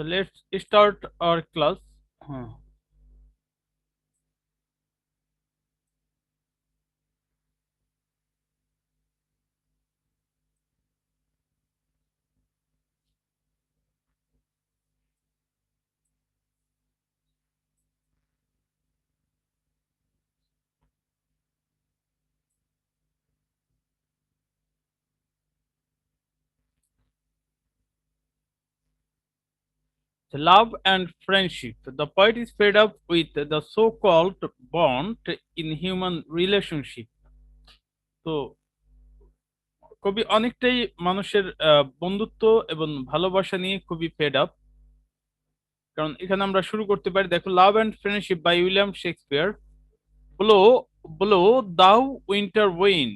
So let's start our class. Huh. The love and friendship. The poet is fed up with the so-called bond in human relationship. তো কবি অনেকটাই মানুষের বন্ধুত্ব এবং ভালোবাসা নিয়ে খুবই ফেড আপ। কারণ এখানে আমরা শুরু করতে পারি, দেখো, love and friendship by William Shakespeare. Blow blow thou winter wind,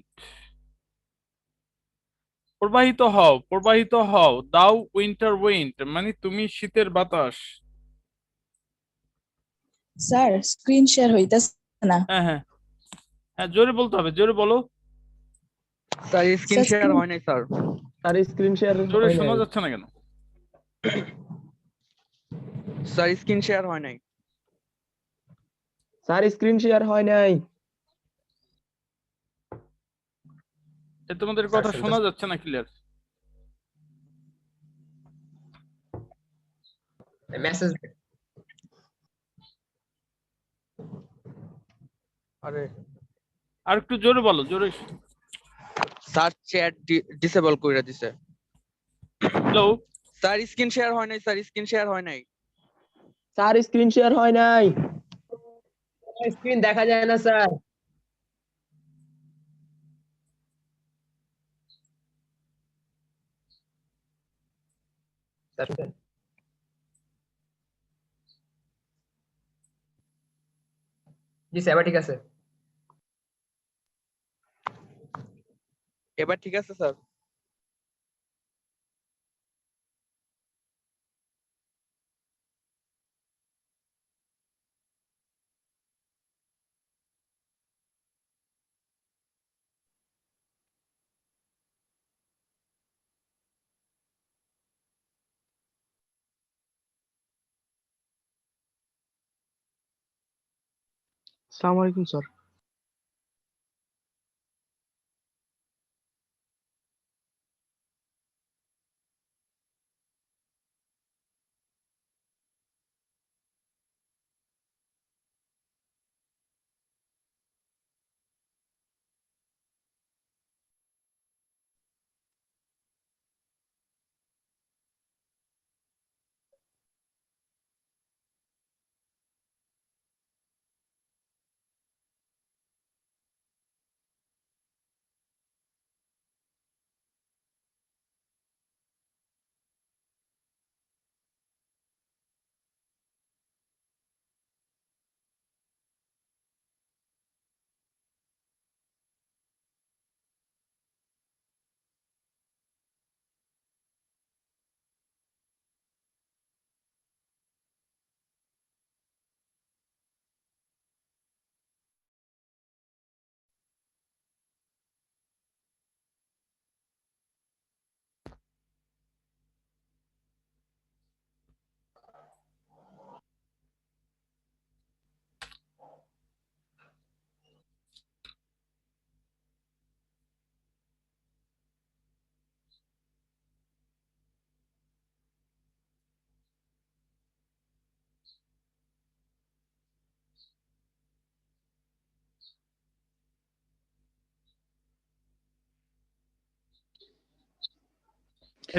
প্রবাহিত হও দাও উইন্টার উইন্ড, মানে তুমি শীতের বাতাস। স্যার স্ক্রিন শেয়ার হইতাছে না। হ্যাঁ হ্যাঁ হ্যাঁ, জোরে বলতে হবে, জোরে বলো। স্যার স্ক্রিন শেয়ার হয় নাই স্যার। স্যার স্ক্রিন শেয়ার জোরে হয় শোনা নাই। যাচ্ছে না কেন? স্যার স্ক্রিন শেয়ার হয় নাই। স্যার স্ক্রিন শেয়ার হয় নাই। তোমাদের কথা শোনা যাচ্ছে না ক্লিয়ার। মেসেজ আরে আর একটু জোরে বলো, জোরে। স্যার চ্যাট ডিসেবল কইরা দিছে। হ্যালো, স্যার স্ক্রিন শেয়ার হয় নাই, স্যার স্ক্রিন শেয়ার হয় নাই। স্যার স্ক্রিন শেয়ার হয় নাই। স্ক্রিন দেখা যায় না স্যার। জি স্যার, ঠিক আছে। এবার ঠিক আছে স্যার। আসসালামু আলাইকুম স্যার।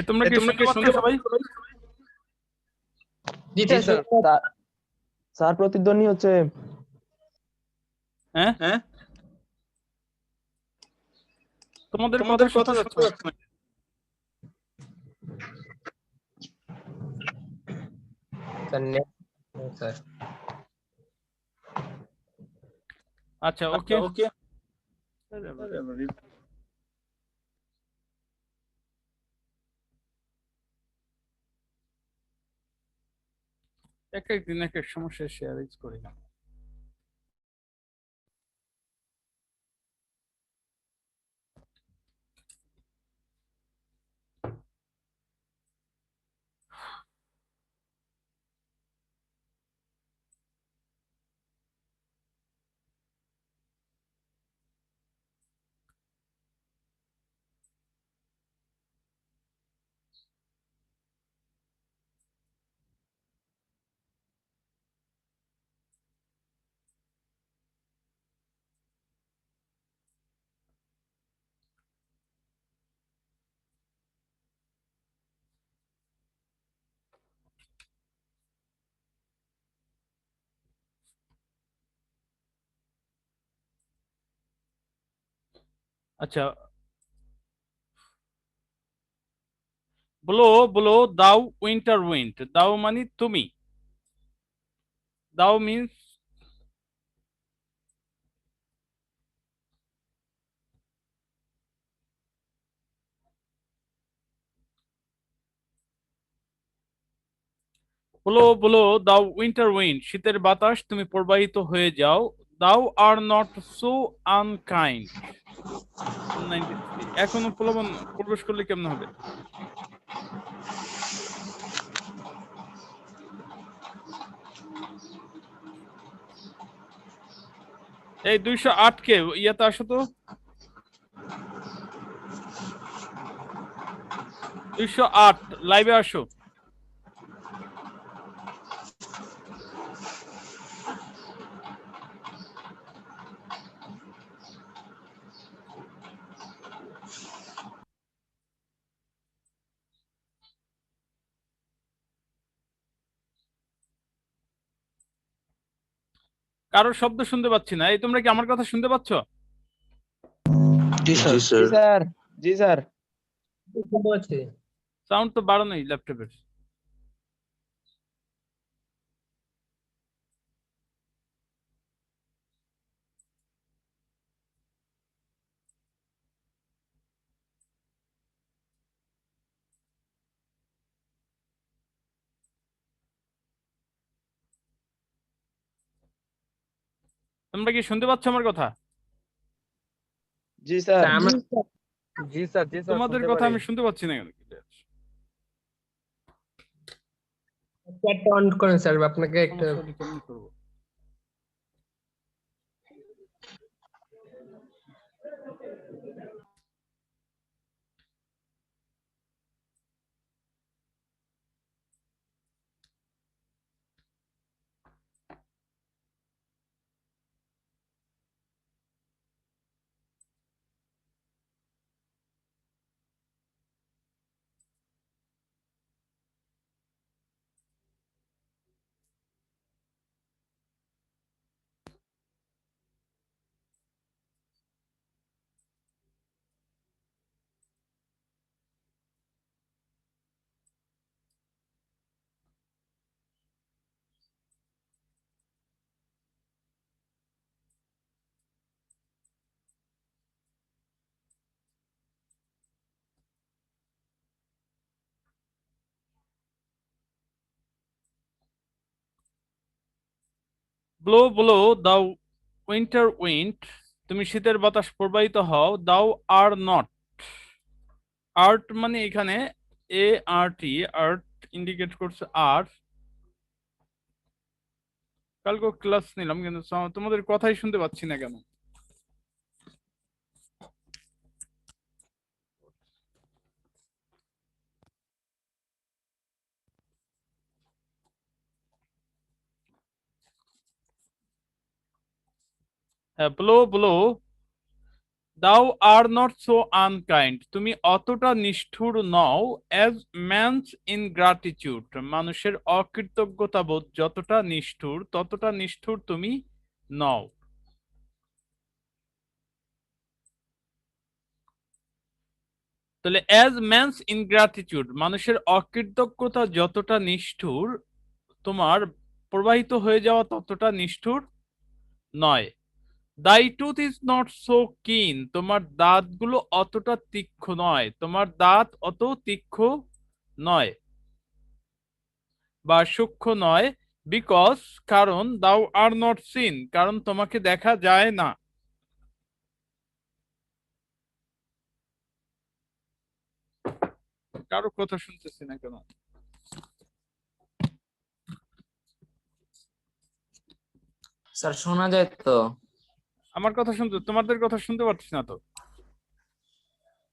তোমরা কি শুনতে পাচ্ছ সবাই? জি জি স্যার। স্যার। স্যার প্রতিধ্বনি হচ্ছে। হ্যাঁ হ্যাঁ, তোমাদের কথা শোনা যাচ্ছে না। স্যার আচ্ছা, ওকে ওকে। এক এক দিন এক এক সমস্যা শেয়ার করি না। আচ্ছা, blow blow thou winter wind, দাও মানে তুমি, দাও means blow blow thou winter wind, শীতের বাতাস তুমি প্রবাহিত হয়ে যাও, দাও আর নট সো আনকাইন্ড। 193 এখনো প্রলোভন প্রবেশ করলে কেমন হবে? এই 208 কে ইয়াতে আসো তো, 208 লাইভে আসো। কারোর শব্দ শুনতে পাচ্ছি না, এই তোমরা কি আমার কথা শুনতে পাচ্ছ? জি স্যার। জি স্যার, জি স্যার। শুনতে পাচ্ছি। সাউন্ড তো বাড়ানোই ল্যাপটপের। তোমরা কি শুনতে পাচ্ছ আমার কথা? জি স্যার। স্যার, আমরা জি স্যার, জি স্যার, তোমাদের শুনতে কথা পারি। আমি শুনতে পাচ্ছি না কেন? চ্যাটটা অন করেন স্যার, আপনাকে একটা সমস্যা হলে কেমনি করবো? Blow blow thou winter wind, তুমি শীতের বাতাস প্রবাহিত হও, দাও আর নট, আর্ট মানে এখানে ART, আর্ট ইন্ডিকেট করছে আর। কালকে ক্লাস নিলাম কিন্তু তোমাদের কথাই শুনতে পাচ্ছি না কেন? হ্যাঁ, ব্লো ব্লো দাও আর নট সো আনকাইন্ড, তুমি অতটা নিষ্ঠুর নও, অ্যাজ ম্যানস ইনগ্রাটিটিউড, মানুষের অকৃতজ্ঞতা বোধ যতটা নিষ্ঠুর ততটা নিষ্ঠুর তুমি নও। তাহলে অ্যাজ ম্যানস ইনগ্রাটিটিউড, মানুষের অকৃতজ্ঞতা যতটা নিষ্ঠুর, তোমার প্রবাহিত হয়ে যাওয়া ততটা নিষ্ঠুর নয়। দাই টুথ ইজ নট সো কিন, তোমার দাঁতগুলো অতটা তীক্ষ্ণ নয়, তোমার দাঁত অত তীক্ষ্ণ নয় বা সূক্ষ্ম নয়। বিকজ, কারণ, দাও আর নট সিন, কারণ তোমাকে দেখা যায় না। কারো কথা শুনতেছি না কেন? স্যার শোনা যায় তো? আমার কথা শুনতে, তোমাদের কথা শুনতে পাচ্ছি না তো।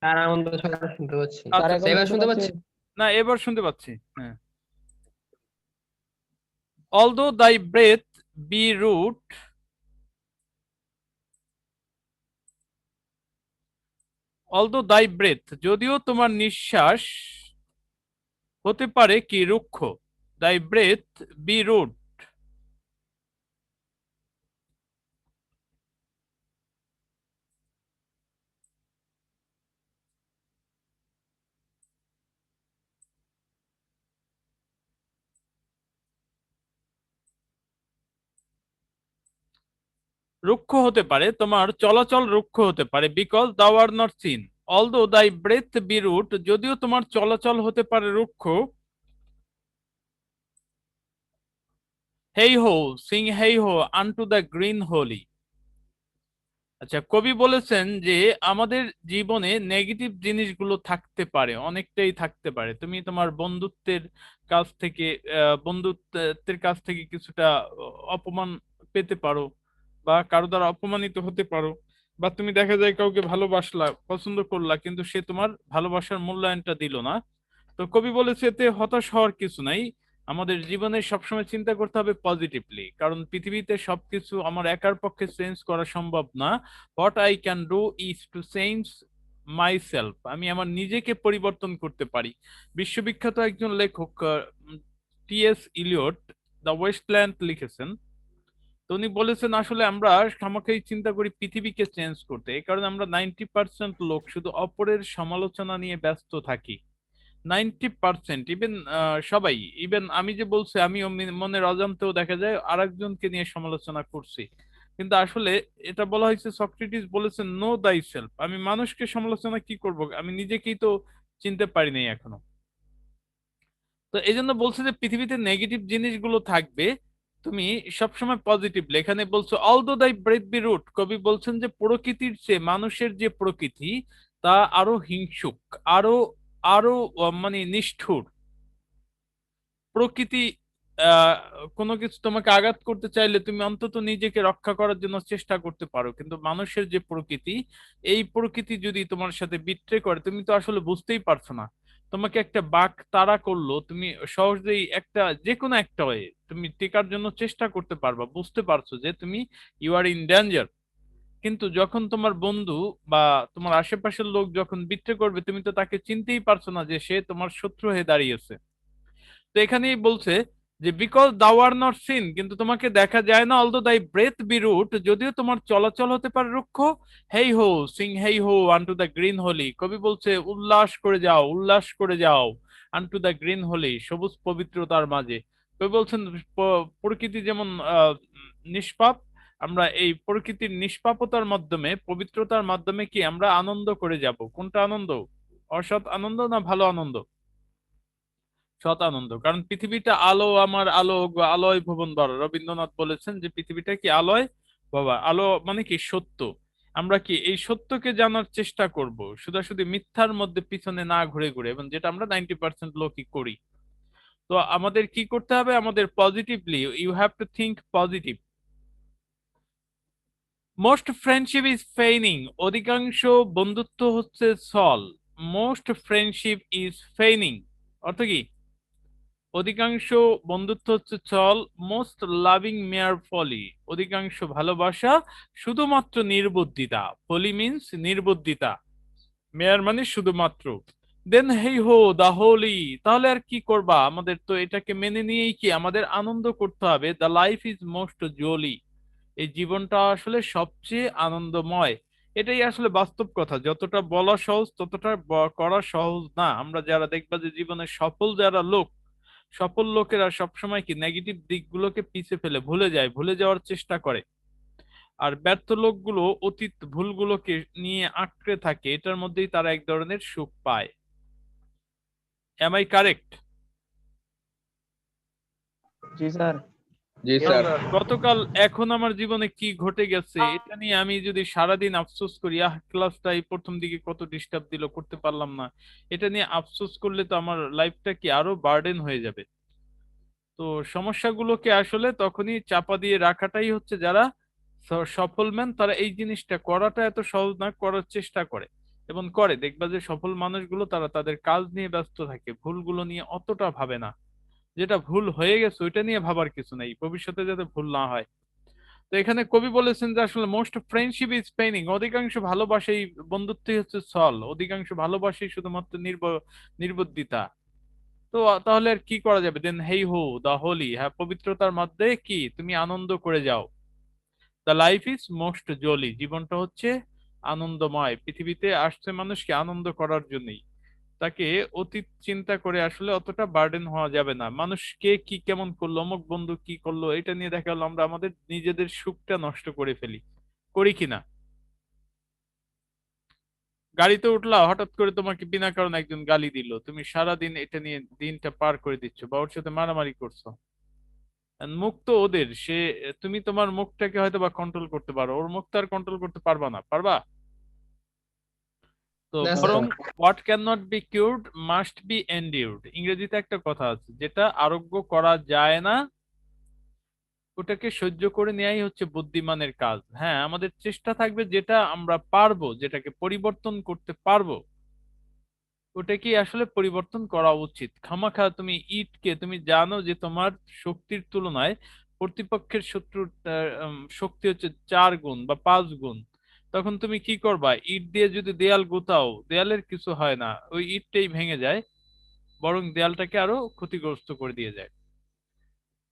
স্যার আমাদের সবাই শুনতে পাচ্ছি। স্যার আচ্ছা, এখন এবার শুনতে পাচ্ছেন? পাচ্ছি। না এবার শুনতে পাচ্ছি, হ্যাঁ। Although thy breath be rude, although thy breath, যদিও তোমার নিঃশ্বাস হতে পারে কি রুক্ষ, thy breath be rude, রুক্ষ হতে পারে, তোমার চলাচল রুক্ষ হতে পারে, বিকজ দাও আর নট সিন। অলদো দাই ব্রেথ বি রুট, যদিও তোমার চলাচল হতে পারে রুক্ষ। হেই হো সিং হেই হো আনটু দ্য গ্রিন হোলি। আচ্ছা, কবি বলেছেন যে আমাদের জীবনে নেগেটিভ জিনিসগুলো থাকতে পারে, অনেকটাই থাকতে পারে। তুমি তোমার বন্ধুত্বের কাছ থেকে বন্ধুত্বের কাছ থেকে কিছুটা অপমান পেতে পারো, বা কারো দ্বারা অপমানিত হতে পারো, বা তুমি দেখা যায় কাউকে ভালোবাসলা, পছন্দ করলা, কিন্তু সে তোমার ভালোবাসার মূল্যায়নটা দিল না। তো কবি বলেছে এতে হতাশ হওয়ার কিছু নাই। আমাদের জীবনে সবসময় চিন্তা করতে হবে পজিটিভলি, কারণ পৃথিবীতে সবকিছু আমার একার পক্ষে চেঞ্জ করা সম্ভব না। What I can do is to change my self, আমি আমার নিজেকে পরিবর্তন করতে পারি। বিশ্ববিখ্যাত একজন লেখক টি.এস. ইলিয়ট দ্য ওয়েস্টল্যান্ড লিখেছেন। তো উনি বলেছেন আসলে আমরা খামাখাই চিন্তা করি পৃথিবীকে চেঞ্জ করতে, এই কারণে আমরা 90% লোক শুধু অপরের সমালোচনা নিয়ে ব্যস্ত থাকি। 90%, ইভেন সবাই, ইভেন আমি যে বলছি, আমিও মনের অজান্তেও দেখা যায় আরেকজনকে নিয়ে সমালোচনা করছি। কিন্তু আসলে এটা বলা হয়েছে, সক্রেটিস বলেছেন নো দাই সেলফ, আমি মানুষকে সমালোচনা কি করব, আমি নিজেকেই তো চিনতে পারি নাই এখনো। তো এই জন্য বলছে যে পৃথিবীতে নেগেটিভ জিনিসগুলো থাকবে, তুমি সবসময় পজিটিভলি। এখানে বলছো অলদো দাই ব্রেথ বি রুট, কবি বলছেন যে প্রকৃতির চেয়ে মানুষের যে প্রকৃতি তা আরো হিংসুক, আরো আরো মানে নিষ্ঠুর। প্রকৃতি আহ কোনো কিছু তোমাকে আঘাত করতে চাইলে তুমি অন্তত নিজেকে রক্ষা করার জন্য চেষ্টা করতে পারো, কিন্তু মানুষের যে প্রকৃতি, এই প্রকৃতি যদি তোমার সাথে বিট্রে করে, তুমি তো আসলে বুঝতেই পারছো না। তোমাকে একটা বাঘ তাড়া করলো, তুমি সহজেই একটা যে কোনো একটা হয়ে তুমি টেকার জন্য চেষ্টা করতে পারবা, বুঝতে পারছো যে তুমি ইউ আর ইন ডেঞ্জার। কিন্তু যখন তোমার বন্ধু বা তোমার আশেপাশের লোক যখন বিট্রে করবে, তুমি তো তাকে চিনতেই পারছো না যে সে তোমার শত্রু হয়ে দাঁড়িয়েছে। তো এখানেই বলছে যে বিকজ দাও আর নট সিন, কিন্তু তোমাকে দেখা যায় না, অলদো দাই ব্রেথ বি রুট, যদিও তোমার চলাচল হতে পারে রুক্ষ। হেই হো সিং হেই হো আনটু দ্য গ্রিন হোলি, কবি বলছে উল্লাস করে যাও, উল্লাস করে যাও আনটু দ্য গ্রিন হোলি, সবুজ পবিত্রতার মাঝে। কবি বলছেন প্রকৃতি যেমন নিষ্পাপ, আমরা এই প্রকৃতির নিষ্পাপতার মাধ্যমে, পবিত্রতার মাধ্যমে কি আমরা আনন্দ করে যাব। কোনটা আনন্দ? অসৎ আনন্দ না ভালো আনন্দ? সৎ আনন্দ। কারণ পৃথিবীটা আলো, আমার আলো বা আলোয় ভুবন বড়, রবীন্দ্রনাথ বলেছেন যে পৃথিবীটা কি আলোয়, বাবা আলো মানে কি সত্য। আমরা কি এই সত্যকে জানার চেষ্টা করব, শুধু মিথ্যার মধ্যে পিছনে না ঘুরে ঘুরে, এবং যেটা আমরা 90% লোকই করি। তো আমাদের কি করতে হবে, আমাদের positively, you have to think positive. Most friendship is feigning, অধিকাংশ বন্ধুত্ব হচ্ছে ছল। মোস্ট ফ্রেন্ডশিপ ইজ ফেইনিং অর্থ কি? অধিকাংশ বন্ধুত্ব হচ্ছে ছল। মোস্ট লাভিং মেয়ার ফলি, অধিকাংশ ভালোবাসা শুধুমাত্র নির্বুদ্ধিতা। ফলি মিন্স নির্বুদ্ধিতা, মেয়ার মানে শুধুমাত্র। দেন হেই হো দা হোলি, তাহলে আর কি করবা, আমাদের তো এটাকে মেনে নিয়েই কি আমাদের আনন্দ করতে হবে। The life is most jolly, এই জীবনটা আসলে সবচেয়ে আনন্দময়। এটাই আসলে বাস্তব কথা, যতটা বলা সহজ ততটা করা সহজ না। আমরা যারা দেখবা যে জীবনে সফল যারা লোক, সফল লোকেরা সবসময় কি নেগেটিভ দিকগুলোকে পিছে ফেলে ভুলে যায়, ভুলে যাওয়ার চেষ্টা করে। আর ব্যর্থ লোকগুলো অতীত ভুলগুলোকে নিয়ে আঁকড়ে থাকে, এটার মধ্যেই তারা এক ধরনের সুখ পায়। Am I correct? জি স্যার। জি তো স্যার। গতকাল এখন আমার জীবনে কি ঘটে গেছে এটা নিয়ে আমি যদি সারাদিন আফসোস করি, ক্লাসটা এই প্রথম দিকে কত ডিস্টার্ব দিল, করতে পারলাম না, এটা নিয়ে আফসোস করলে তো আমার লাইফটা কি আরো বার্ডেন হয়ে যাবে। তো সমস্যাগুলোকে আসলে তখনই চাপা দিয়ে রাখাটাই হচ্ছে, যারা সফল ম্যান তারা এই জিনিসটা করাটা এত সহজ না, করার চেষ্টা করে এবং করে। দেখবা যে সফল মানুষগুলো তারা তাদের কাজ নিয়ে ব্যস্ত থাকে, ভুলগুলো নিয়ে অতটা ভাবে না। যেটা ভুল হয়ে গেছে ওইটা নিয়ে ভাবার কিছু নেই, ভবিষ্যতে যাতে ভুল না হয়। তো এখানে কবি বলেছেন যে আসলে মোস্ট ফ্রেন্ডশিপ ইজ পেইনিং, অধিকাংশ ভালোবাসাই, বন্ধুত্বই হচ্ছে ছল, অধিকাংশ ভালোবাসাই শুধুমাত্র নির্বুদ্ধিতা। তো তাহলে আর কি করা যাবে? দেন হেই হো দা হোলি, হ্যাঁ পবিত্রতার মধ্যে কি তুমি আনন্দ করে যাও। The life is most jolly, জীবনটা হচ্ছে আনন্দময়। পৃথিবীতে আসছে মানুষকে আনন্দ করার জন্যই। তাকে অতীত চিন্তা করে আসলে অতটা বার্ডেন হওয়া যাবে না। মানুষ কে কি কেমন করলো, অমুক বন্ধু কি করলো, এটা নিয়ে দেখা গেলো আমরা আমাদের নিজেদের সুখটা নষ্ট করে ফেলি, করি কিনা? গাড়িতে উঠলা, হঠাৎ করে তোমাকে বিনা কারণে একজন গালি দিল, তুমি সারা দিন এটা নিয়ে দিনটা পার করে দিচ্ছ বা ওর সাথে মারামারি করছো। And মুখ তো ওদের, সে, তুমি তোমার মুখটাকে হয়তো বা কন্ট্রোল করতে পারো, ওর মুখটা আর কন্ট্রোল করতে পারবা না, পারবা? তো না বরং sir. What can not be cured must be endured, ইংরেজিতে একটা কথা আছে, যেটা আরোগ্য করা যায় না ওটাকে সহ্য করে নেওয়াই হচ্ছে বুদ্ধিমানের কাজ। হ্যাঁ, আমাদের চেষ্টা থাকবে যেটা আমরা পারবো, যেটাকে পরিবর্তন করতে পারবো ওটাকে আসলে পরিবর্তন করা উচিত। খামাখা তুমি ইটকে, তুমি জানো যে তোমার শক্তির তুলনায় প্রতিপক্ষের শত্রুর শক্তি হচ্ছে 4 গুণ বা 5 গুণ, তখন তুমি কি করবা? ইট দিয়ে যদি দেয়াল গুতাও, দেয়ালের কিছু হয় না, ওই ইটটাই ভেঙে যায়, বরং দেয়ালটাকে আরো ক্ষতিগ্রস্ত করে দিয়ে যায়।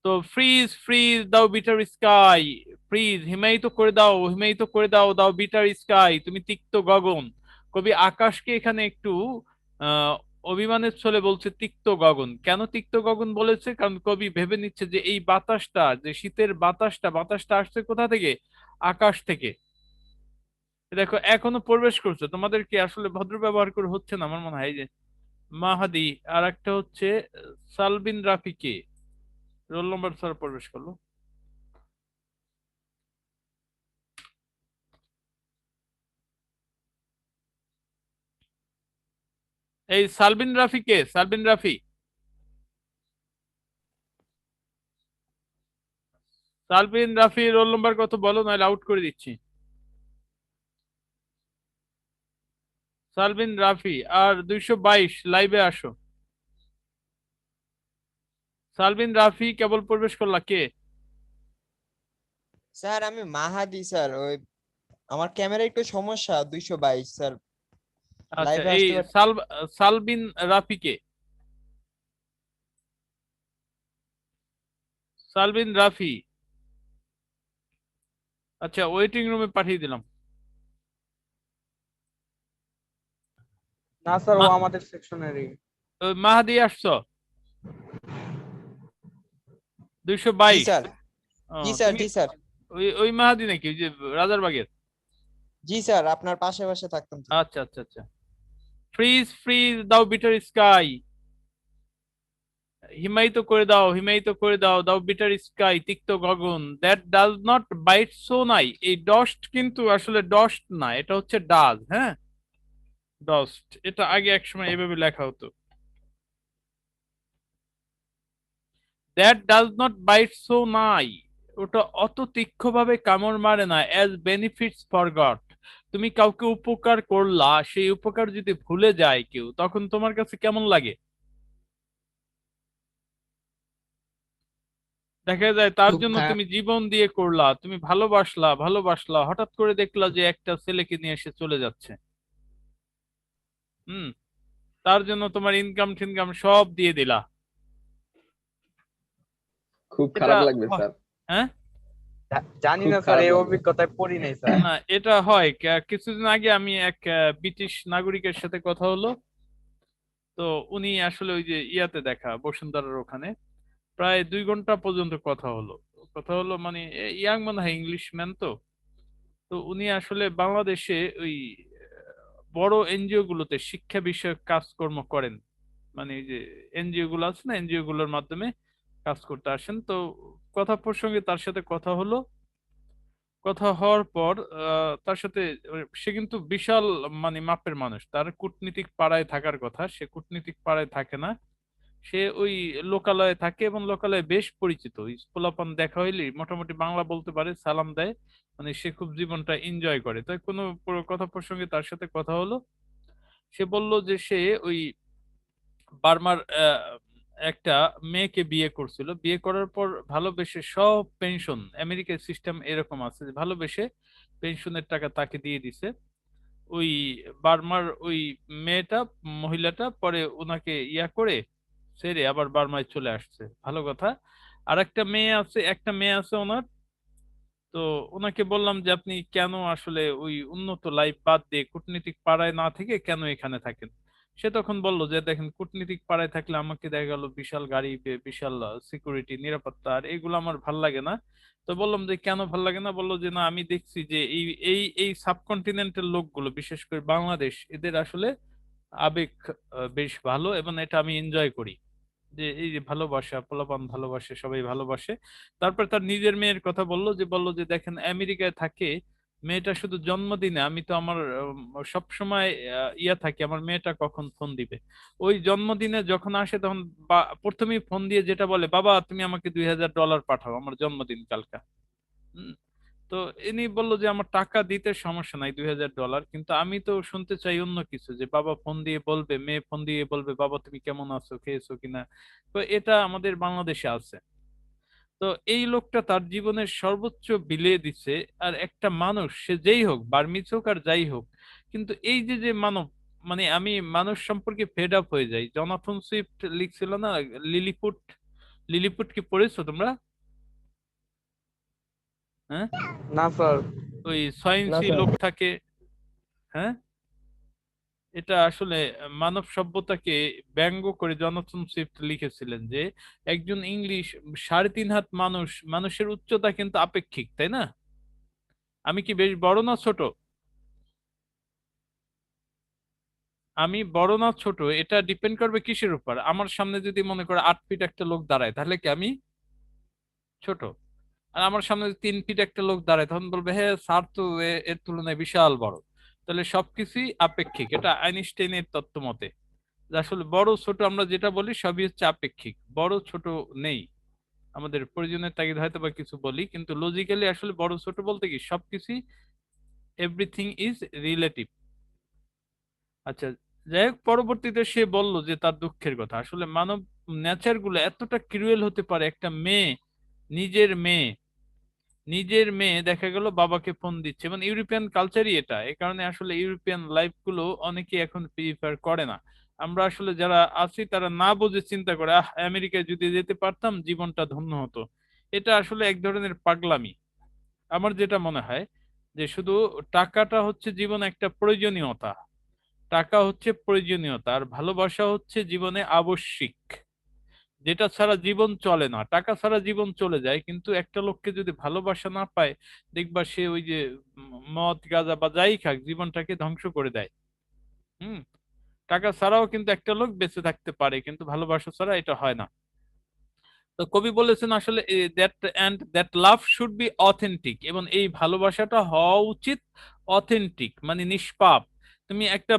তো fridge freeze thou bitter sky, fridge হিমায়িত করে দাও, হিমায়িত করে দাও, দাও বিটার স্কাই, তুমি তিক্ত গগন। কবি আকাশকে এখানে একটু আহ অভিমানের ছলে বলছে তিক্ত গগন। কেন তিক্ত গগন বলেছে? কারণ কবি ভেবে নিচ্ছে যে এই বাতাসটা, যে শীতের বাতাসটা, বাতাসটা আসছে কোথা থেকে? আকাশ থেকে। দেখো এখনো প্রবেশ করছে, তোমাদের কি আসলে ভদ্র ব্যবহার করে হচ্ছে না আমার মনে হয়। এই যে মাহাদি, আর একটা হচ্ছে সালবিন রাফিকে, রোল নম্বর স্যার প্রবেশ করলো। এই সালবিন রাফি কে? সালবিন রাফি, সালবিন রাফি রোল নাম্বার কত বলো, নাহলে আউট করে দিচ্ছি। সালবিন রাফি আর 222 লাইভে আসো। সালবিন রাফি কেবল প্রবেশ করলা কে? স্যার আমি মাহাদি স্যার, ওই আমার ক্যামেরা একটু সমস্যা, 222 স্যার, আচ্ছা, লাইভে এই আসতে পারি। সালবিন রাফি কে? সালবিন রাফি, আচ্ছা ওয়েটিং রুমে পাঠিয়ে দিলাম। না স্যার, ও মা- আমাদের সেকশনেরই। ওই মাহাদি আসছো? জি 222। স্যার। ও, জি স্যার। তুমি জি স্যার। ওই ওই মাহাদি নাকি, ওই যে রাজারবাগের? জি স্যার, আপনার পাশে পাশে থাকতাম তো। আচ্ছা আচ্ছা আচ্ছা। Fridge freeze thou bitter sky, হিমায়িত করে দাও, হিমায়িত করে দাও, দাও বিটার স্কাই, তিক্ত গগন, that does not bite so নাই। এই ডস্ট কিন্তু আসলে ডস্ট না, এটা হচ্ছে ডাজ। হ্যাঁ, ডস্ট, এটা আগে একসময় এভাবে লেখা হতো। That does not bite so নাই, ওটা অত তীক্ষ্ণভাবে কামড় মারে না, অ্যাজ বেনিফিটস ফরগট। তুমি কাউকে উপকার করলা, সেই উপকার যদি ভুলে যায় কেউ, তখন তোমার কাছে কেমন লাগে? দেখা যায় তার খুব জন্য খারাপ। তুমি জীবন দিয়ে করলা, তুমি ভালোবাসলা ভালোবাসলা, হঠাৎ করে দেখলা যে একটা ছেলেকে নিয়ে এসে চলে যাচ্ছে। হুম, তার জন্য তোমার ইনকাম টিনকাম সব দিয়ে দিলা। খুব এটা খারাপ লাগবে হ- স্যার। হ্যাঁ, জানি খুব না স্যার, খারাপ এই লাগবে। অভিজ্ঞতায় পড়ি নাই স্যার। না এটা হয়। কিছুদিন আগে আমি এক ব্রিটিশ নাগরিকের সাথে কথা হলো। তো উনি আসলে ওই যে ইয়াতে দেখা, বসুন্ধরার ওখানে প্রায় 2 ঘন্টা পর্যন্ত কথা হলো। কথা হলো মানে ইয়াং মনে হয়, ইংলিশ ম্যান তো। তো উনি আসলে বাংলাদেশে ওই বড় এনজিও গুলোতে শিক্ষা বিষয়ক কাজকর্ম করেন। মানে এই যে এনজিও গুলো আছে না, এনজিও গুলোর মাধ্যমে কাজ করতে আসেন। তো কথা প্রসঙ্গে তার সাথে কথা হলো। কথা হওয়ার পর তার সাথে সে কিন্তু বিশাল মানে মাপের মানুষ, তার কূটনীতিক পাড়ায় থাকার কথা, সে কূটনীতিক পাড়ায় থাকে না, সে ওই লোকালয়ে থাকে, এবং লোকালয়ে বেশ পরিচিত। পোলাপান দেখা হইলে মোটামুটি বাংলা বলতে পারে, সালাম দেয়, মানে সে খুব জীবনটা এনজয় করে। তাই কোনো কথা প্রসঙ্গে তার সাথে কথা হলো। সে বলল যে সে ওই বার্মার একটা মেয়েকে বিয়ে করছিল, বিয়ে করার পর ভালোবেসে সব পেনশন, আমেরিকার সিস্টেম এরকম আছে যে ভালোবেসে পেনশনের টাকা তাকে দিয়ে দিছে ওই বার্মার ওই মেয়েটা, মহিলাটা। পরে ওনাকে ইয়া করে ছেড়ে আবার বার্মায় চলে আসছে, ভালো কথা। আর একটা মেয়ে আছে, একটা মেয়ে আছে ওনার। তো ওনাকে বললাম যে আপনি কেন আসলে ওই উন্নত লাইফ বাদ দিয়ে কূটনীতিক পাড়ায় না থেকে কেন এখানে থাকেন? সে তখন বলল যে দেখেন কূটনীতিক পাড়ায় থাকলে আমাকে দেখা গেল বিশাল গাড়ি বিশাল সিকিউরিটি নিরাপত্তা, আর এগুলো আমার ভাল লাগে না। তো বললাম যে কেন ভাল লাগে না? বললো যে না, আমি দেখছি যে এই সাবকন্টিনেন্টের লোকগুলো বিশেষ করে বাংলাদেশ, এদের আসলে আবেগ বেশ ভালো, এবং এটা আমি এনজয় করি, যে এই যে ভালোবাসা, পোলাপান ভালোবাসে, সবাই ভালোবাসে। তারপর তার নিজের মেয়ের কথা বললো যে দেখেন আমেরিকায় থাকে, মেয়েটা শুধু জন্মদিনে, আমি তো আমার সব সময় ইয়া থাকি আমার মেয়েটা কখন ফোন দিবে। ওই জন্মদিনে যখন আসে তখন প্রথমেই ফোন দিয়ে যেটা বলে, বাবা তুমি আমাকে $2000 পাঠাও, আমার জন্মদিন কালকা। হুম। তো ইনি বললো যে আমার টাকা দিতে সমস্যা নাই, $2000, কিন্তু আমি তো শুনতে চাই অন্য কিছু, যে বাবা ফোন দিয়ে বলবে, মেয়ে ফোন দিয়ে বলবে বাবা তুমি কেমন আছো, খেয়েছো কিনা। তো এটা আমাদের বাংলাদেশে আছে। তো এই লোকটা তার জীবনের সর্বোচ্চ বিলিয়ে দিছে। আর একটা মানুষ, সে যেই হোক, বার্মিজ হোক আর যাই হোক, কিন্তু এই যে যে মানব, মানে আমি মানুষ সম্পর্কে ফেড আপ হয়ে যাই। জনাথন সুইফট লিখছিল না লিলিপুট, লিলিপুট কি পড়েছো তোমরা? হ্যাঁ, না স্যার। ওই না সয়েন্সি স্যার। লোক থাকে। হ্যাঁ, এটা আসলে মানব সভ্যতাকে ব্যঙ্গ করে জনাথন সুইফট লিখেছিলেন যে একজন ইংলিশ 3.5 হাত মানুষ, মানুষের উচ্চতা কিন্তু আপেক্ষিক, তাই না? আমি কি বেশ বড় না ছোট? আমি বড় না ছোট এটা ডিপেন্ড করবে কিসের উপর? আমার সামনে যদি মনে করে 8 ফিট একটা লোক দাঁড়ায়, তাহলে কি আমি ছোট? আর আমার সামনে যদি 3 ফিট একটা লোক দাঁড়ায়, তখন বলবে হ্যাঁ স্যার তো এর তুলনায় বিশাল বড়। তাহলে সবকিছুই আপেক্ষিক, এটা আইনস্টাইনের তত্ত্ব মতে। যে আসলে বড় ছোট আমরা যেটা বলি সবই হচ্ছে আপেক্ষিক, বড় ছোট নেই। আমাদের প্রয়োজনের তাগিদ হয়তো বা কিছু বলি, কিন্তু লজিক্যালি আসলে বড় ছোট বলতে কি সবকিছুই, এভরিথিং ইজ রিলেটিভ। আচ্ছা, যাই হোক, পরবর্তীতে সে বলল যে তার দুঃখের কথা, আসলে মানব নেচার গুলো এতটা ক্রুয়েল হতে পারে। একটা মেয়ে, নিজের মেয়ে, নিজের মেয়ে দেখা গেল বাবাকে ফোন দিচ্ছে, মানে ইউরোপিয়ান কালচারই এটা। এই কারণে আসলে ইউরোপিয়ান লাইফ গুলো অনেকে এখন প্রিফার করে না। আমরা আসলে যারা আছি তারা না বুঝে চিন্তা করে, আমেরিকায় যদি যেতে পারতাম জীবনটা ধন্য হতো। এটা আসলে এক ধরনের পাগলামি। আমার যেটা মনে হয় যে শুধু টাকাটা হচ্ছে জীবনে একটা প্রয়োজনীয়তা, টাকা হচ্ছে প্রয়োজনীয়তা, আর ভালোবাসা হচ্ছে জীবনে আবশ্যিক, যেটা ছাড়া জীবন চলে না। টাকা ছাড়া জীবন চলে যায়, কিন্তু একটা লোককে যদি ভালোবাসা না পায়, দেখবা সে ওই যে মদ গাঁজা বা যাই খাক জীবনটাকে ধ্বংস করে দেয়। হুম। টাকা ছাড়াও কিন্তু একটা লোক বেঁচে থাকতে পারে, কিন্তু ভালোবাসা ছাড়া এটা হয় না। তো কবি বলেছেন আসলে that and that love should be authentic, এবং এই ভালোবাসাটা হওয়া উচিত অথেন্টিক, মানে নিষ্পাপ। তুমি একটা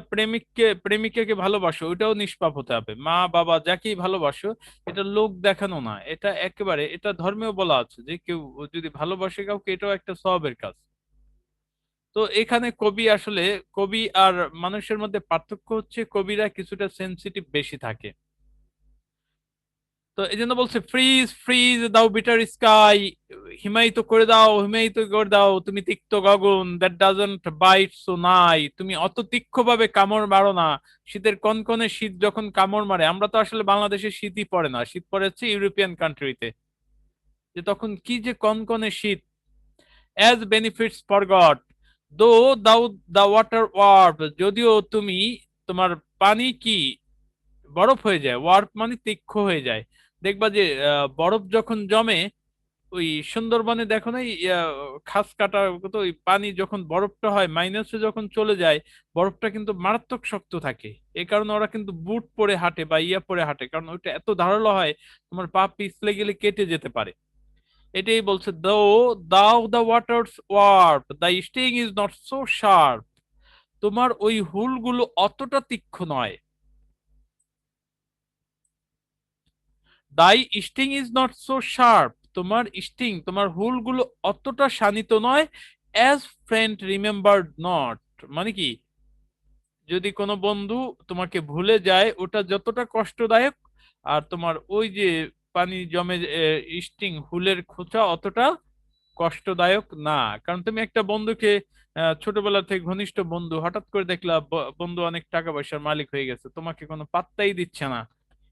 প্রেমিকাকে ভালোবাসো, ওইটাও নিষ্পাপ হতে হবে। মা বাবা যাকেই ভালোবাসো, এটা লোক দেখানো না, এটা একেবারে, এটা ধর্মেও বলা আছে যে কেউ যদি ভালোবাসে কাউকে, এটাও একটা সওয়াবের কাজ। তো এখানে কবি আসলে, কবি আর মানুষের মধ্যে পার্থক্য হচ্ছে কবিরা কিছুটা সেনসিটিভ বেশি থাকে। তো এই জন্য বলছে fridge freeze thou bitter sky, হিমায়িত করে দাও, হিমায়িত করে দাও তুমি তিক্ত গগন, দ্যাট ডাজন্ট বাইট সো নাই, তুমি অত তীক্ষ্ণ ভাবে কামড় মারো না। শীতের কনকনে শীত যখন কামড় মারে, আমরা তো আসলে বাংলাদেশে শীতই পড়ে না, শীত পড়ে হচ্ছে ইউরোপিয়ান কান্ট্রিতে, যে তখন কি যে কনকনে শীত। অ্যাজ বেনিফিটস ফরগট, দো দাও দা ওয়াটার ওয়ার্প, যদিও তুমি, তোমার পানি কি বরফ হয়ে যায়, ওয়ার্প মানে তীক্ষ্ণ হয়ে যায়। দেখবা যে বরফ যখন জমে, ওই সুন্দরবনে দেখো না খাস কাটা, তো ওই পানি যখন বরফটা হয় মাইনাসে যখন চলে যায়, বরফটা কিন্তু মারাত্মক শক্ত থাকে। এই কারণে ওরা কিন্তু বুট পরে হাঁটে বা ইয়া পরে হাঁটে, কারণ ওইটা এত ধারালো হয় তোমার পা পিছলে গেলে কেটে যেতে পারে। এটাই বলছে, though thou the waters warp, the sting is not so sharp, তোমার ওই হুলগুলো অতটা তীক্ষ্ণ নয়। Thy sting is not so sharp, তোমার স্টিং, তোমার হুলগুলো অতটা শানিত নয়। অ্যাজ ফ্রেন্ড রিমেম্বার্ড নট, মানে কি, যদি কোনো বন্ধু তোমাকে ভুলে যায়, ওটা যতটা কষ্টদায়ক, আর তোমার ওই যে পানি জমে স্টিং হুলের খোঁচা অতটা কষ্টদায়ক না। কারণ তুমি একটা বন্ধুকে ছোটবেলা থেকে ঘনিষ্ঠ বন্ধু, হঠাৎ করে দেখলা বন্ধু অনেক টাকা পয়সার মালিক হয়ে গেছে, তোমাকে কোনো পাত্তাই দিচ্ছে না,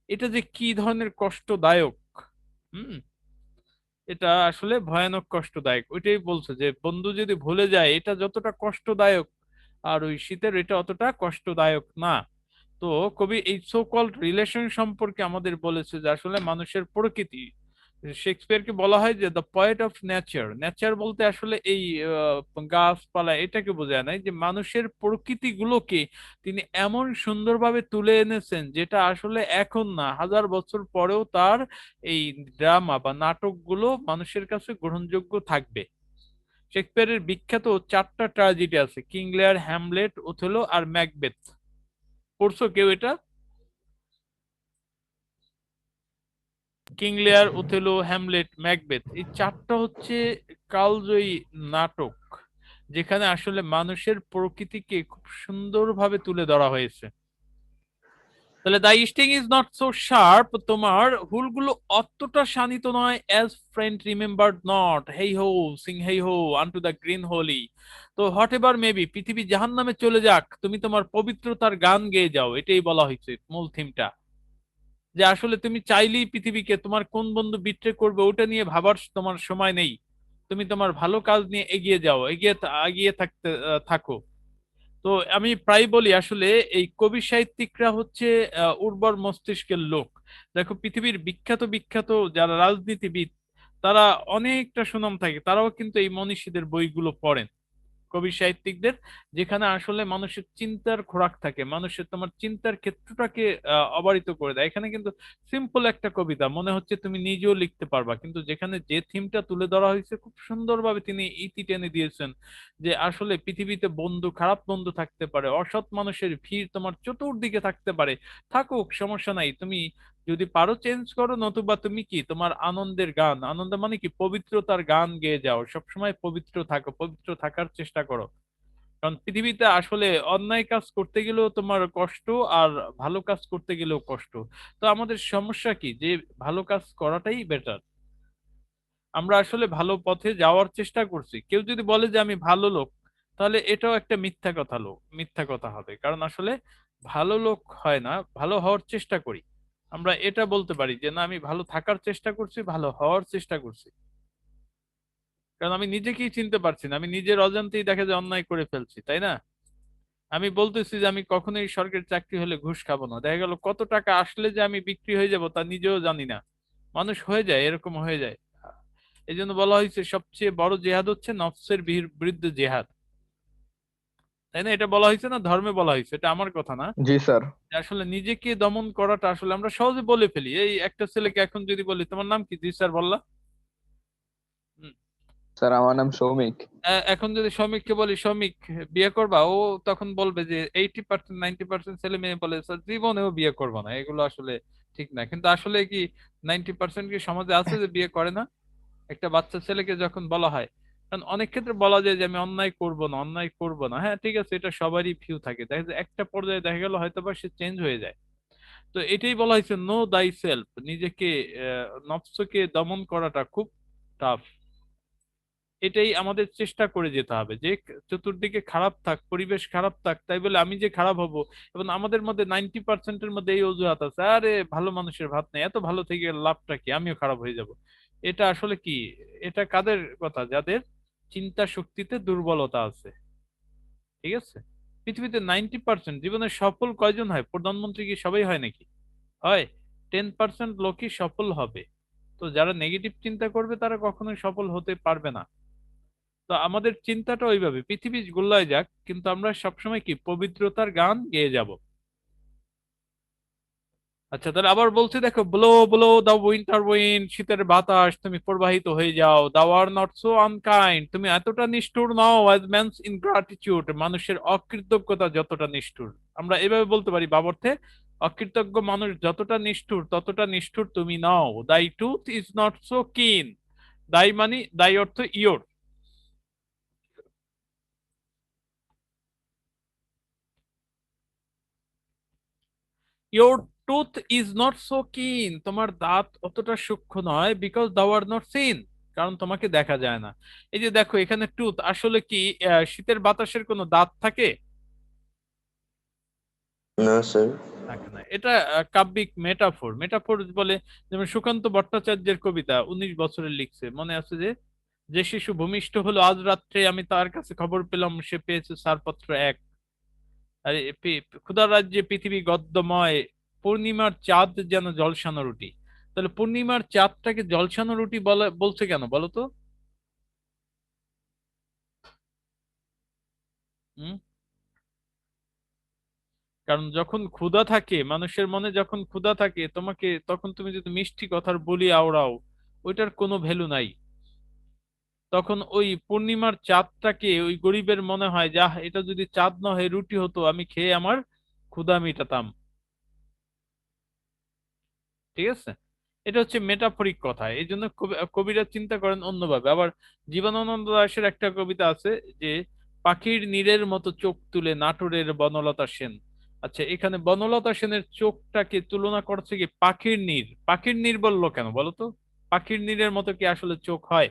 এটা যে কি ধরনের কষ্টদায়ক। হুম। এটা আসলে ভয়ানক কষ্টদায়ক। ওইটাই বলছে যে বন্ধু যদি ভুলে যায়, এটা যতটা কষ্টদায়ক, আর ওই শীতের এটা অতটা কষ্টদায়ক না। তো কবি এই সো কল্ড রিলেশন সম্পর্কে আমাদের বলেছে যে আসলে মানুষের প্রকৃতি, শেক্সপিয়ারকে বলা হয় যে the poet of nature. Nature বলতে আসলে এই গাছপালা এটাকে বোঝায় নাই, যে মানুষের প্রকৃতি গুলোকে তিনি এমন সুন্দরভাবে তুলে এনেছেন যেটা আসলে এখন না, হাজার বছর পরেও তার এই ড্রামা বা নাটকগুলো মানুষের কাছে গ্রহণযোগ্য থাকবে। শেক্সপিয়ারের বিখ্যাত 4টা ট্র্যাজেডি আছে, কিং লিয়ার, হ্যামলেট, ওথেলো আর ম্যাকবেথ। পড়ছো কেউ এটা? কিং লিয়ার, ওথেলো, হ্যামলেট, ম্যাকবেথ, এই 4টা হচ্ছে কালজয়ী নাটক, যেখানে আসলে মানুষের প্রকৃতিকে খুব সুন্দরভাবে তুলে ধরা হয়েছে। তাহলে the sting is not so sharp, তোমার হুলগুলো অতটা শানিত নয়, as friend remembered not, heigh ho sing হেই হো আনটু দ্য গ্রিন হোলি। তো হোয়াট এভার মেবি, পৃথিবী জাহান নামে চলে যাক, তুমি তোমার পবিত্রতার গান গেয়ে যাও, এটাই বলা হয়েছে মূল থিমটা। যে আসলে তুমি চাইলেই পৃথিবীকে তোমার কোন বন্ধু বিট্রে করবে ওটা নিয়ে ভাবার তোমার সময় নেই, তুমি তোমার ভালো কাজ নিয়ে এগিয়ে যাও, এগিয়ে থাকতে থাকো। তো আমি প্রায় বলি আসলে এই কবি সাহিত্যিকরা হচ্ছে উর্বর মস্তিষ্কের লোক। দেখো পৃথিবীর বিখ্যাত বিখ্যাত যারা রাজনীতিবিদ, তারা অনেকটা সুনাম থাকে, তারাও কিন্তু এই মনীষীদের বইগুলো পড়েন, কবি সাহিত্যিকদের, যেখানে আসলে মানুষের চিন্তার খোরাক থাকে, মানুষের তোমার চিন্তার ক্ষেত্রটাকে অবারিত করে দেয়। এখানে কিন্তু সিম্পল একটা কবিতা মনে হচ্ছে তুমি নিজেও লিখতে পারবা, কিন্তু যেখানে যে থিমটা তুলে ধরা হয়েছে খুব সুন্দরভাবে তিনি ইতি টেনে দিয়েছেন, যে আসলে পৃথিবীতে বন্ধু, খারাপ বন্ধু থাকতে পারে, অসৎ মানুষের ভিড় তোমার চতুর্দিকে থাকতে পারে, থাকুক, সমস্যা নাই, তুমি যদি পারো চেঞ্জ করো, নতুবা তুমি কি তোমার আনন্দের গান, আনন্দ মানে কি পবিত্রতার গান গেয়ে যাও, সবসময় পবিত্র থাকো, পবিত্র থাকার চেষ্টা করো। কারণ পৃথিবীতে আসলে অন্যায় কাজ করতে গেলেও তোমার কষ্ট, আর ভালো কাজ করতে গেলেও কষ্ট। তো আমাদের সমস্যা কি, যে ভালো কাজ করাটাই বেটার। আমরা আসলে ভালো পথে যাওয়ার চেষ্টা করছি, কেউ যদি বলে যে আমি ভালো লোক, তাহলে এটাও একটা মিথ্যা কথা হবে, কারণ আসলে ভালো লোক হয় না, ভালো হওয়ার চেষ্টা করি। আমরা এটা বলতে পারি যে না, আমি ভালো থাকার চেষ্টা করছি, ভালো হওয়ার চেষ্টা করছি। কারণ আমি নিজেকেই চিনতে পারছি না, আমি নিজের অজান্তেই দেখা যায় অন্যায় করে ফেলছি, তাই না? আমি বলতেছি যে আমি কখনোই সরকারি চাকরি হলে ঘুষ খাবো না, দেখা গেল কত টাকা আসলে যে আমি বিক্রি হয়ে যাব তা নিজেও জানি না। মানুষ হয়ে যায়, এরকম হয়ে যায়। এই জন্য বলা হয়েছে সবচেয়ে বড় জেহাদ হচ্ছে নফসের বিরুদ্ধে জেহাদ, তাই না? এটা বলা হয়েছে না, ধর্মে বলা হয়েছে, এটা আমার কথা না। জি স্যার। যে আসলে নিজেকে দমন করাটা আসলে আমরা সহজে বলে ফেলি। এই একটা ছেলেকে এখন যদি বলি তোমার নাম কি, জি স্যার বললা, হুম, স্যার আমার নাম সৌমিক। এখন যদি শ্রমিককে বলি শ্রমিক বিয়ে করবা, ও তখন বলবে যে 80% 90% ছেলে মেয়ে বলে স্যার জীবনেও বিয়ে করবো না, এগুলো আসলে ঠিক না। কিন্তু আসলে কি 90% কি সমাজে আছে যে বিয়ে করে না? একটা বাচ্চা ছেলেকে যখন বলা হয়, কারণ অনেক ক্ষেত্রে বলা যায় যে আমি অন্যায় করব না, অন্যায় করব না, হ্যাঁ ঠিক আছে, এটা সবারই ভিউ থাকে, দেখা যায় একটা পর্যায়ে দেখা গেল হয়তো বা সে চেঞ্জ হয়ে যায়। তো এটাই বলা হয়েছে নো দাই সেলফ, নিজেকে নফসকে দমন করাটা খুব টাফ। এটাই আমাদের চেষ্টা করে যেতে হবে, যে চতুর্দিকে খারাপ থাক, পরিবেশ খারাপ থাক, তাই বলে আমি যে খারাপ হব। এবং আমাদের মধ্যে 90%-এর মধ্যে এই অজুহাত আছে, আরে ভালো মানুষের ভাত নেই, এত ভালো থেকে লাভটা কি, আমিও খারাপ হয়ে যাব। এটা আসলে কি, এটা কাদের কথা, যাদের চিন্তা শক্তিতে দুর্বলতা আছে, ঠিক আছে? পৃথিবীতে 90% জীবনে সফল কয়জন হয়? প্রধানমন্ত্রী কি সবাই হয় নাকি? হয়। 10% লোকই সফল হবে। তো যারা নেগেটিভ চিন্তা করবে তারা কখনোই সফল হতে পারবে না। তো আমাদের চিন্তাটা ওইভাবে, পৃথিবী গোল্লায় যাক, কিন্তু আমরা সবসময় কি পবিত্রতার গান গেয়ে যাব। আচ্ছা, তাহলে আবার বলছি, দেখো, ব্লো ব্লো দা উইন্টার উইন্ড, শীতের বাতাস, তুমি প্রবাহিত হয়ে যাও, দাও আর নট সো আনকাইন্ড, তুমি এতটা নিষ্ঠুর নও, অ্যাজ ম্যানস ইনগ্রাটিটিউড, মানুষের অকৃতজ্ঞতা যতটা নিষ্ঠুর। আমরা এভাবে বলতে পারি বাবর্থে, অকৃতজ্ঞ মানুষ যতটা নিষ্ঠুর ততটা নিষ্ঠুর তুমি নও। দাই টুথ ইজ নট সো কিন, দাই মানে দাই অর্থ your, your tooth is not so কিন, তোমার দাঁত অতটা সূক্ষ্ম নয়, বিকজ দাও আর নট সিন, কারণ তোমাকে দেখা যায় না। এই যে দেখো এখানে টুথ, আসলে কি শীতের বাতাসের কোনো দাঁত থাকে? না স্যার। থাকে না, এটা কাব্যিক মেটাফোর, মেটাফোর বলে। যেমন সুকান্ত ভট্টাচার্যের কবিতা 19 বছরের লিখছে, মনে আছে যে, যে শিশু ভূমিষ্ঠ হলো আজ রাত্রে, আমি তার কাছে খবর পেলাম সে পেয়েছে ছাড়পত্র 1। আরে ক্ষুধার রাজ্যে পৃথিবী গদ্যময়, পূর্ণিমার চাঁদ যেন জলসানো রুটি। তাহলে পূর্ণিমার চাঁদটাকে জলসানো রুটি বলছে কেন বলো তো? হুম? কারণ যখন ক্ষুধা থাকে মানুষের মনে, যখন ক্ষুধা থাকে তোমাকে, তখন তুমি যদি মিষ্টি কথার বলি আওড়াও, ওইটার কোনো ভ্যালু নাই। তখন ওই পূর্ণিমার চাঁদটাকে ওই গরিবের মনে হয়, যাহ, এটা যদি চাঁদ না হয়ে রুটি হতো, আমি খেয়ে আমার ক্ষুধা মিটাতাম। ঠিক আছে? এটা হচ্ছে মেটাফরিক কথা, এই জন্য কবিরা চিন্তা করেন অন্যভাবে। আবার জীবনানন্দ দাশের একটা কবিতা আছে যে, পাখির নীড়ের মতো চোখ তুলে নাটোরের বনলতা সেন। আচ্ছা, এখানে বনলতা সেনের চোখটাকে তুলনা করছে কি পাখির নীড়। পাখির নীড় বললো কেন বলো তো? পাখির নীড়ের মতো কি আসলে চোখ হয়?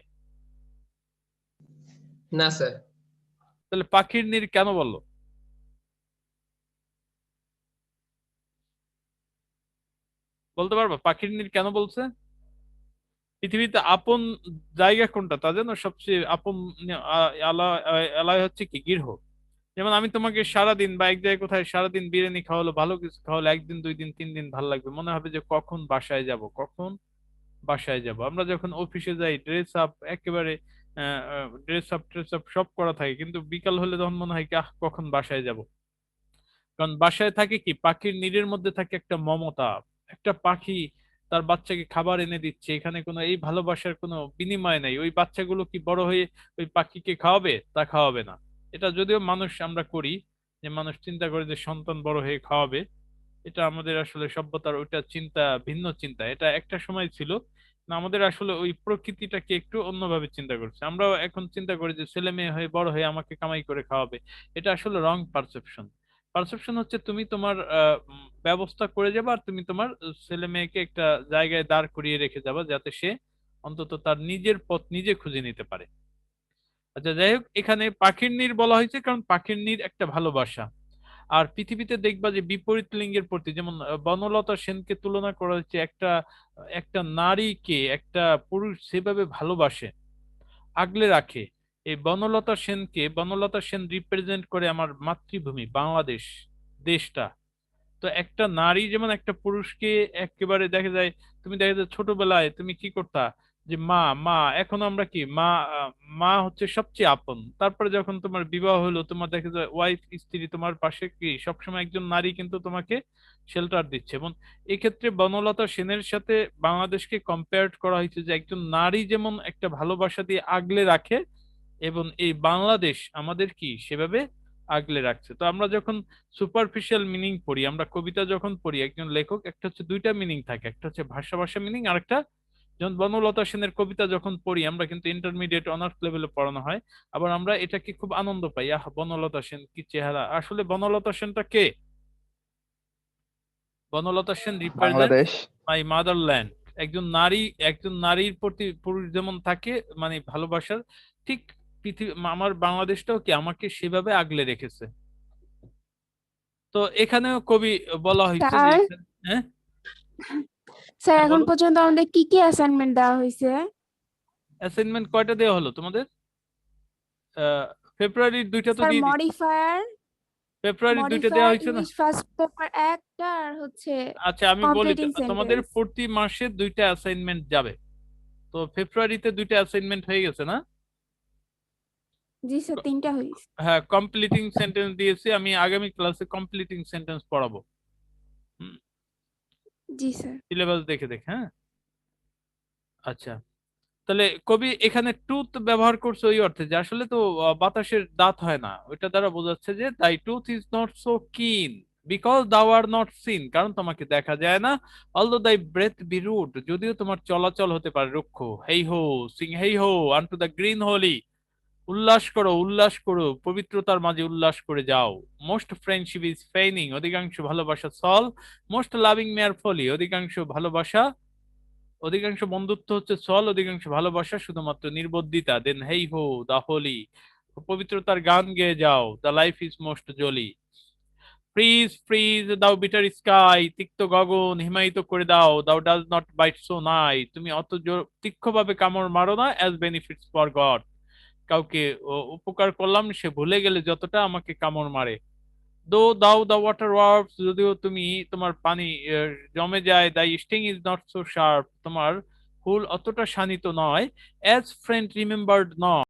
না স্যার। তাহলে পাখির নীড় কেন বললো? বলতে পারবা পাখির নীড় কেন বলছে? পৃথিবীতে আপন জায়গা কোনটা তা জানো? সবচেয়ে আপন আলায় হচ্ছে কি গৃহ। যেমন আমি তোমাকে সারাদিন বা এক জায়গায় কোথায় সারাদিন বিরিয়ানি খাওয়ালো, ভালো কিছু খাওয়ালো, একদিন দুই দিন তিন দিন ভালো লাগবে, মনে হবে যে কখন বাসায় যাব, কখন বাসায় যাব। আমরা যখন অফিসে যাই ড্রেস আপ একেবারে, ড্রেস আপ সব করা থাকে, কিন্তু বিকাল হলে তখন মনে হয় কি, আহ, কখন বাসায় যাব। কারণ বাসায় থাকে কি পাখির নিরের মধ্যে থাকে একটা মমতা। একটা পাখি তার বাচ্চাকে খাবার এনে দিচ্ছে, এখানে কোনো এই ভালোবাসার কোনো বিনিময় নাই। ওই বাচ্চাগুলো কি বড় হয়ে ওই পাখিকে খাওয়াবে? তা খাওয়াবে না। এটা যদিও মানুষ আমরা করি, যে মানুষ চিন্তা করে যে সন্তান বড় হয়ে খাওয়াবে, এটা আমাদের আসলে সভ্যতার ওইটা চিন্তা, ভিন্ন চিন্তা। এটা একটা সময় ছিল না, আমাদের আসলে ওই প্রকৃতিটাকে একটু অন্যভাবে চিন্তা করছে। আমরাও এখন চিন্তা করি যে ছেলে মেয়ে হয়ে বড় হয়ে আমাকে কামাই করে খাওয়াবে। এটা আসলে রং পারসেপশন। পারসেপশন হচ্ছে তুমি তোমার ব্যবস্থা করে যাবা, আর তুমি তোমার ছেলে মেয়েকে একটা জায়গায় দাঁড় করিয়ে রেখে যাবা, যাতে সে অন্তত তার নিজের পথ নিজে খুঁজে নিতে পারে। আচ্ছা, যাই হোক, এখানে পাখির নীড় বলা হয়েছে কারণ পাখির নীড় একটা ভালোবাসা। আর পৃথিবীতে দেখবা যে বিপরীত লিঙ্গের প্রতি, যেমন বনলতা সেনকে তুলনা করা হচ্ছে একটা একটা নারীকে একটা পুরুষ যেভাবে ভালোবাসে, আগলে রাখে। এই বনলতা সেন রিপ্রেজেন্ট করে আমার মাতৃভূমি বাংলাদেশ দেশটা। তো একটা নারী যেমন একটা পুরুষকে একেবারে দেখা যায়, তুমি দেখা যায় ছোটবেলায় তুমি কি করতা, যে মা মা, এখন আমরা কি মা, মা হচ্ছে সবচেয়ে আপন। তারপরে যখন তোমার বিবাহ হলো, তোমার দেখা যায় ওয়াইফ, স্ত্রী তোমার পাশে কি সবসময় একজন নারী কিন্তু তোমাকে শেল্টার দিচ্ছে। এবং এক্ষেত্রে বনলতা সেনের সাথে বাংলাদেশকে কম্পেয়ার করা হয়েছে যে একজন নারী যেমন একটা ভালোবাসা দিয়ে আগলে রাখে, এবং এই বাংলাদেশ আমাদের কি সেভাবে আগলে রাখছে। তো আমরা যখন সুপারফিশিয়াল মিনিং পড়ি, আমরা কবিতা যখন পড়ি, একজন লেখক, একটা হচ্ছে দুইটা মিনিং থাকে, একটা হচ্ছে ভাষা ভাষা মিনিং, আর একটা, যেমন বনলতা সেনের কবিতা যখন পড়ি আমরা কিন্তু ইন্টারমিডিয়েট অনার্স লেভেলে পড়ানো হয়, আবার আমরা এটাকে খুব আনন্দ পাই, আহ, বনলতা সেন কি চেহারা। আসলে বনলতা সেনটা কে? Banalata Sen represent Bangladesh. My motherland. একজন নারী, একজন নারীর প্রতি পুরুষ যেমন থাকে মানে ভালোবাসার, ঠিক পৃথিবী, আমার বাংলাদেশটাও কি আমাকে সেভাবে আগলে রেখেছে। তো এখানেও কবি বলা হয়েছে যে, স্যার হ্যাঁ, স্যার হ্যাঁ এখন বলো। পর্যন্ত আমাদের কি কি অ্যাসাইনমেন্ট দেওয়া হয়েছে? অ্যাসাইনমেন্ট কয়টা দেওয়া হলো তোমাদের? আহ, ফেব্রুয়ারির দুইটা তো স্যার দিয়ে দিচ্ছি। ফেব্রুয়ারির দুইটা দেওয়া হয়েছে না? ইংলিশ ফার্স্ট পেপার একটা আর হচ্ছে আচ্ছা, আমি বলি তো, কমপ্লিটিং তোমাদের সেন্টেন্স। প্রতি মাসে দুইটা অ্যাসাইনমেন্ট যাবে। তো ফেব্রুয়ারিতে দুইটা অ্যাসাইনমেন্ট হয়ে গেছে না? জি স্যার, তিনটা হয়েছে। হ্যাঁ, কমপ্লিটিং সেন্টেন্স দিয়েছি আমি, আগামী ক্লাসে কমপ্লিটিং সেন্টেন্স পড়াবো। জি স্যার। সিলেবাস দেখে দেখে, হ্যাঁ। আচ্ছা, তাহলে কবি এখানে টুথ ব্যবহার করছে ওই অর্থে যে আসলে তো বাতাসের দাঁত হয় না, ওইটা দ্বারা বোঝাচ্ছে যে তাই টুথ ইজ নট সো কিন বিকজ দাও আর নট সিন, কারণ তোমাকে দেখা যায় না। অলদো দাই ব্রেথ বি রুড, যদিও তোমার চলাচল হতে পারে রুক্ষ। হেই হো, সিং হেই হো আনটু দ্য গ্রিন হোলি, উল্লাস করো উল্লাস করো, পবিত্রতার মাঝে উল্লাস করে যাও। মোস্ট ফ্রেন্ডশিপ ইজ ফেইনিং, অধিকাংশ ভালোবাসা সল। মোস্ট লাভিং মেয়ার ফলি, অধিকাংশ বন্ধুত্ব হচ্ছে ছল, অধিকাংশ ভালোবাসা শুধুমাত্র নির্বুদ্ধিতা। দেন হেই হো দা হোলি, পবিত্রতার গান গেয়ে যাও। The life is most jolly. Freeze freeze thou bitter sky, তিক্ত গগন হিমায়িত করে দাও। দাও ডাজ নট বাইট সো নাই, তুমি অত তীক্ষ্ণভাবে কামড় মারো না। অ্যাজ বেনিফিটস ফর গড, কাউকে উপকার করলাম সে ভুলে গেলে যতটা আমাকে কামড় মারে। দো দাও দ্য ওয়াটার ওয়ার্পস, যদিও তুমি তোমার পানি জমে যায়, the sting is not so sharp, তোমার হুল অতটা শানিত নয়, অ্যাজ ফ্রেন্ড রিমেম্বার্ড নয়।